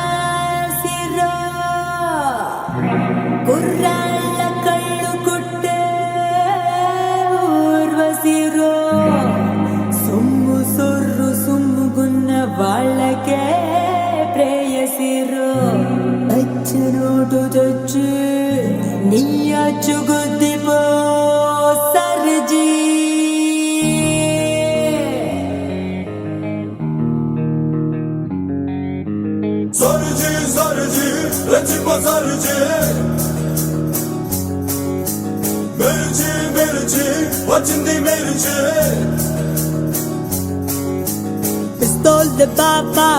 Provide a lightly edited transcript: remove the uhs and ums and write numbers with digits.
కన్యారాశిలో కుర్రాళ్ళ కళ్ళు కుట్టే ఊర్వశిరో సొమ్ము సొర్రు సుమ్ముగున్న వాళ్ళకే ప్రేయసిరో అచ్చు నోటు తెచ్చి నీ అచ్చు గుద్దిపో సర్జీ Sarıcı sarıcı reçime sarıcı Merici merici Vacindi merici Pistol de baba